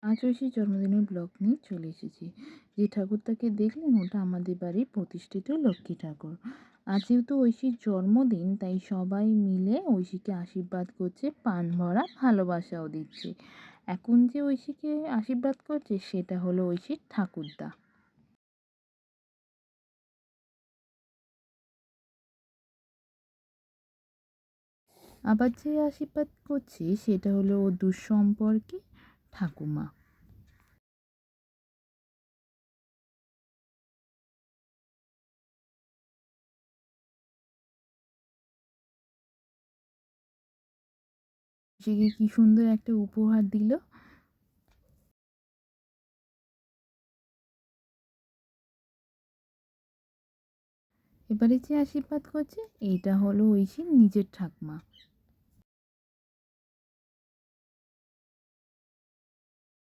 আজ ঐশীর জন্মদিনের ব্লগ নিয়ে চলে এসেছি। যে ঠাকুরটাকে দেখলেন ওটা আমাদের বাড়ির প্রতিষ্ঠিত লক্ষ্মী ঠাকুর। আজ যেহেতু ঐশীর জন্মদিন তাই সবাই মিলে ঐশীকে আশীর্বাদ করছে, পান ভরা ভালোবাসাও দিচ্ছে। এখন যে ঐশীকে আশীর্বাদ করছে সেটা হলো ঐশীর ঠাকুরদা। আবার যে আশীর্বাদ করছে সেটা হলো ও দুঃসম্পর্কে ঠাকুমা। ঐশীকে কি সুন্দর একটা উপহার দিল। এবারে যে আশীর্বাদ করছে এইটা হলো ঐশীর নিজের ঠাকুমা।